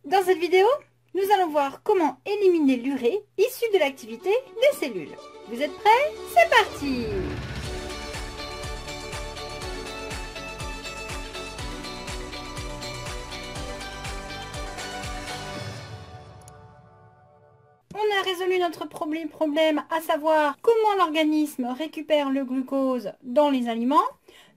Dans cette vidéo, nous allons voir comment éliminer l'urée issue de l'activité des cellules. Vous êtes prêts? C'est parti! On a résolu notre problème, à savoir comment l'organisme récupère le glucose dans les aliments.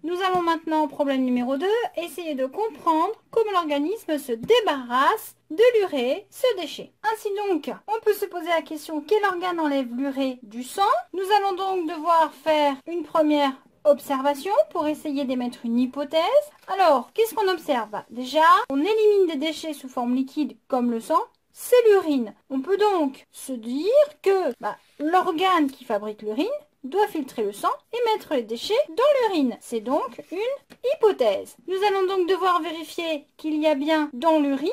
Nous allons maintenant, problème numéro 2, essayer de comprendre comment l'organisme se débarrasse de l'urée, ce déchet. Ainsi donc, on peut se poser la question, quel organe enlève l'urée du sang? Nous allons donc devoir faire une première observation pour essayer d'émettre une hypothèse. Alors, qu'est-ce qu'on observe? Déjà, on élimine des déchets sous forme liquide comme le sang. C'est l'urine. On peut donc se dire que l'organe qui fabrique l'urine doit filtrer le sang et mettre les déchets dans l'urine. C'est donc une hypothèse. Nous allons donc devoir vérifier qu'il y a bien dans l'urine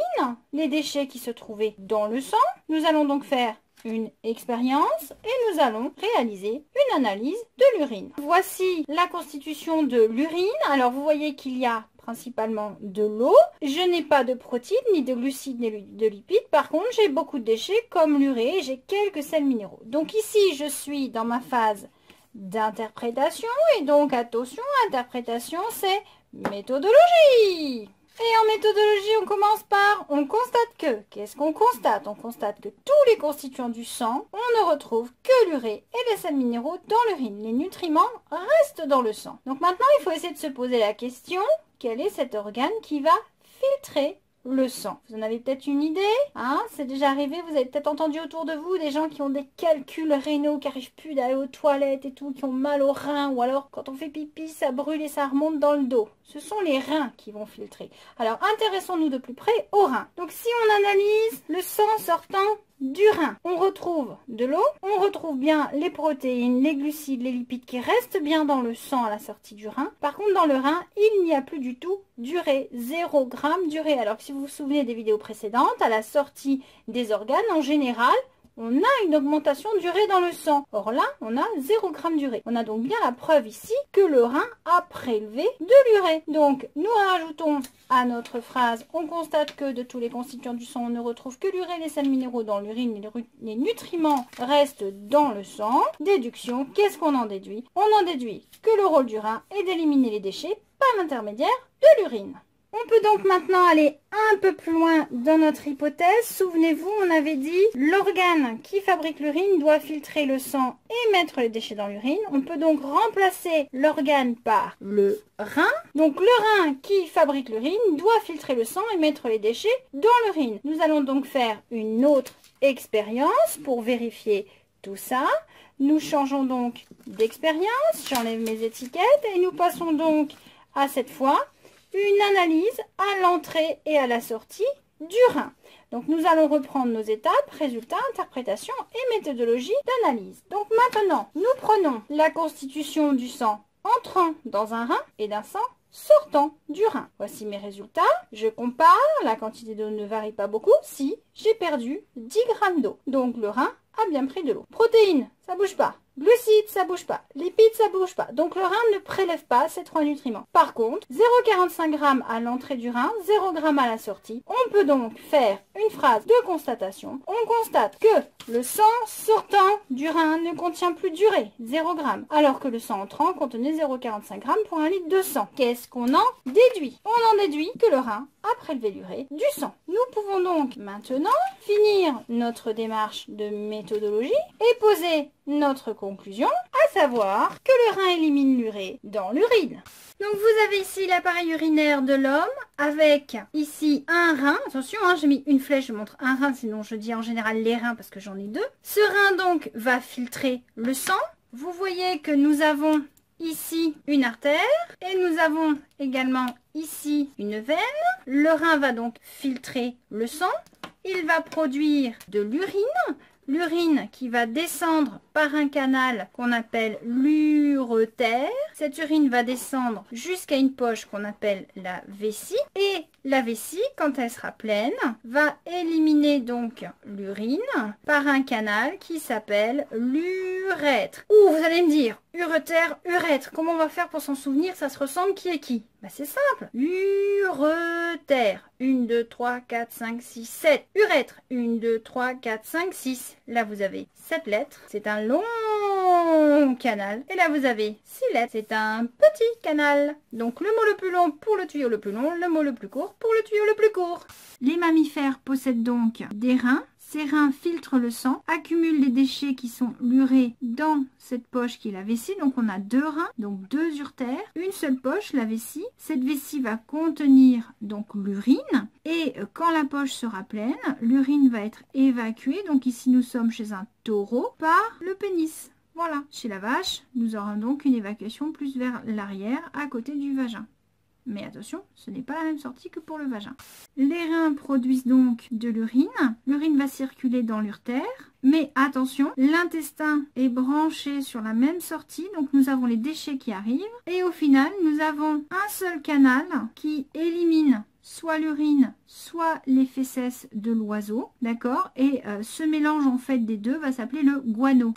les déchets qui se trouvaient dans le sang. Nous allons donc faire une expérience et nous allons réaliser une analyse de l'urine. Voici la constitution de l'urine. Alors vous voyez qu'il y a principalement de l'eau. Je n'ai pas de protéines, ni de glucides, ni de lipides. Par contre, j'ai beaucoup de déchets comme l'urée et j'ai quelques sels minéraux. Donc ici, je suis dans ma phase d'interprétation. Et donc, attention, interprétation, c'est méthodologie. Et en méthodologie, on commence par, on constate que, qu'est-ce qu'on constate? On constate que tous les constituants du sang, on ne retrouve que l'urée et les sels minéraux dans l'urine. Les nutriments restent dans le sang. Donc maintenant, il faut essayer de se poser la question, quel est cet organe qui va filtrer le sang? Vous en avez peut-être une idée, hein? C'est déjà arrivé, vous avez peut-être entendu autour de vous des gens qui ont des calculs rénaux, qui n'arrivent plus d'aller aux toilettes et tout, qui ont mal aux reins, ou alors quand on fait pipi, ça brûle et ça remonte dans le dos. Ce sont les reins qui vont filtrer. Alors, intéressons-nous de plus près aux reins. Donc, si on analyse le sang sortant du rein, on retrouve de l'eau, on retrouve bien les protéines, les glucides, les lipides qui restent bien dans le sang à la sortie du rein. Par contre, dans le rein, il n'y a plus du tout d'urée, 0 g d'urée. Alors que si vous vous souvenez des vidéos précédentes, à la sortie des organes, en général, on a une augmentation d'urée dans le sang. Or là, on a 0 g d'urée. On a donc bien la preuve ici que le rein a prélevé de l'urée. Donc, nous rajoutons à notre phrase, on constate que de tous les constituants du sang, on ne retrouve que l'urée, les sels minéraux dans l'urine, les nutriments restent dans le sang. Déduction, qu'est-ce qu'on en déduit? On en déduit que le rôle du rein est d'éliminer les déchets par l'intermédiaire de l'urine. On peut donc maintenant aller un peu plus loin dans notre hypothèse. Souvenez-vous, on avait dit l'organe qui fabrique l'urine doit filtrer le sang et mettre les déchets dans l'urine. On peut donc remplacer l'organe par le rein. Donc le rein qui fabrique l'urine doit filtrer le sang et mettre les déchets dans l'urine. Nous allons donc faire une autre expérience pour vérifier tout ça. Nous changeons donc d'expérience. J'enlève mes étiquettes et nous passons donc à cette fois une analyse à l'entrée et à la sortie du rein. Donc nous allons reprendre nos étapes, résultats, interprétation et méthodologie d'analyse. Donc maintenant, nous prenons la constitution du sang entrant dans un rein et d'un sang sortant du rein. Voici mes résultats. Je compare, la quantité d'eau ne varie pas beaucoup. Si j'ai perdu 10 g d'eau. Donc le rein a bien pris de l'eau. Protéines, ça bouge pas. Glucides, ça bouge pas. Lipides, ça bouge pas. Donc le rein ne prélève pas ces 3 nutriments. Par contre, 0,45 g à l'entrée du rein, 0 g à la sortie. On peut donc faire une phrase de constatation. On constate que le sang sortant du rein ne contient plus d'urée, 0 g, alors que le sang entrant contenait 0,45 g pour 1 litre de sang. Qu'est-ce qu'on en déduit? On en déduit que le rein a prélevé l'urée du sang. Nous pouvons donc maintenant finir notre démarche de méthodologie et poser notre conclusion, à savoir que le rein élimine l'urée dans l'urine. Donc vous avez ici l'appareil urinaire de l'homme avec ici un rein. Attention, hein, j'ai mis une flèche, je montre un rein, sinon je dis en général les reins parce que j'en ai 2. Ce rein donc va filtrer le sang. Vous voyez que nous avons ici une artère et nous avons également ici une veine. Le rein va donc filtrer le sang. Il va produire de l'urine. L'urine qui va descendre par un canal qu'on appelle l'urètre. Cette urine va descendre jusqu'à une poche qu'on appelle la vessie. Et La vessie, quand elle sera pleine, va éliminer donc l'urine par un canal qui s'appelle l'urètre. Ouh, vous allez me dire, ureter, urètre, comment on va faire pour s'en souvenir? Ça se ressemble qui est qui? Bah c'est simple. Ureter. 1, 2, 3, 4, 5, 6, 7. Urètre. 1, 2, 3, 4, 5, 6. Là, vous avez 7 lettres. C'est un long canal. Et là, vous avez 6 lettres. C'est un petit canal. Donc, le mot le plus long pour le tuyau le plus long. Le mot le plus court pour le tuyau le plus court. Les mammifères possèdent donc des reins. Ces reins filtrent le sang, accumulent les déchets qui sont l'urée dans cette poche qui est la vessie. Donc on a 2 reins, donc 2 uretères, une seule poche, la vessie. Cette vessie va contenir donc l'urine et quand la poche sera pleine, l'urine va être évacuée. Donc ici nous sommes chez un taureau par le pénis. Voilà, chez la vache, nous aurons donc une évacuation plus vers l'arrière à côté du vagin. Mais attention, ce n'est pas la même sortie que pour le vagin. Les reins produisent donc de l'urine. L'urine va circuler dans l'urtère. Mais attention, l'intestin est branché sur la même sortie. Donc nous avons les déchets qui arrivent. Et au final, nous avons un seul canal qui élimine soit l'urine, soit les fesses de l'oiseau. D'accord? Et ce mélange en fait des deux va s'appeler le guano.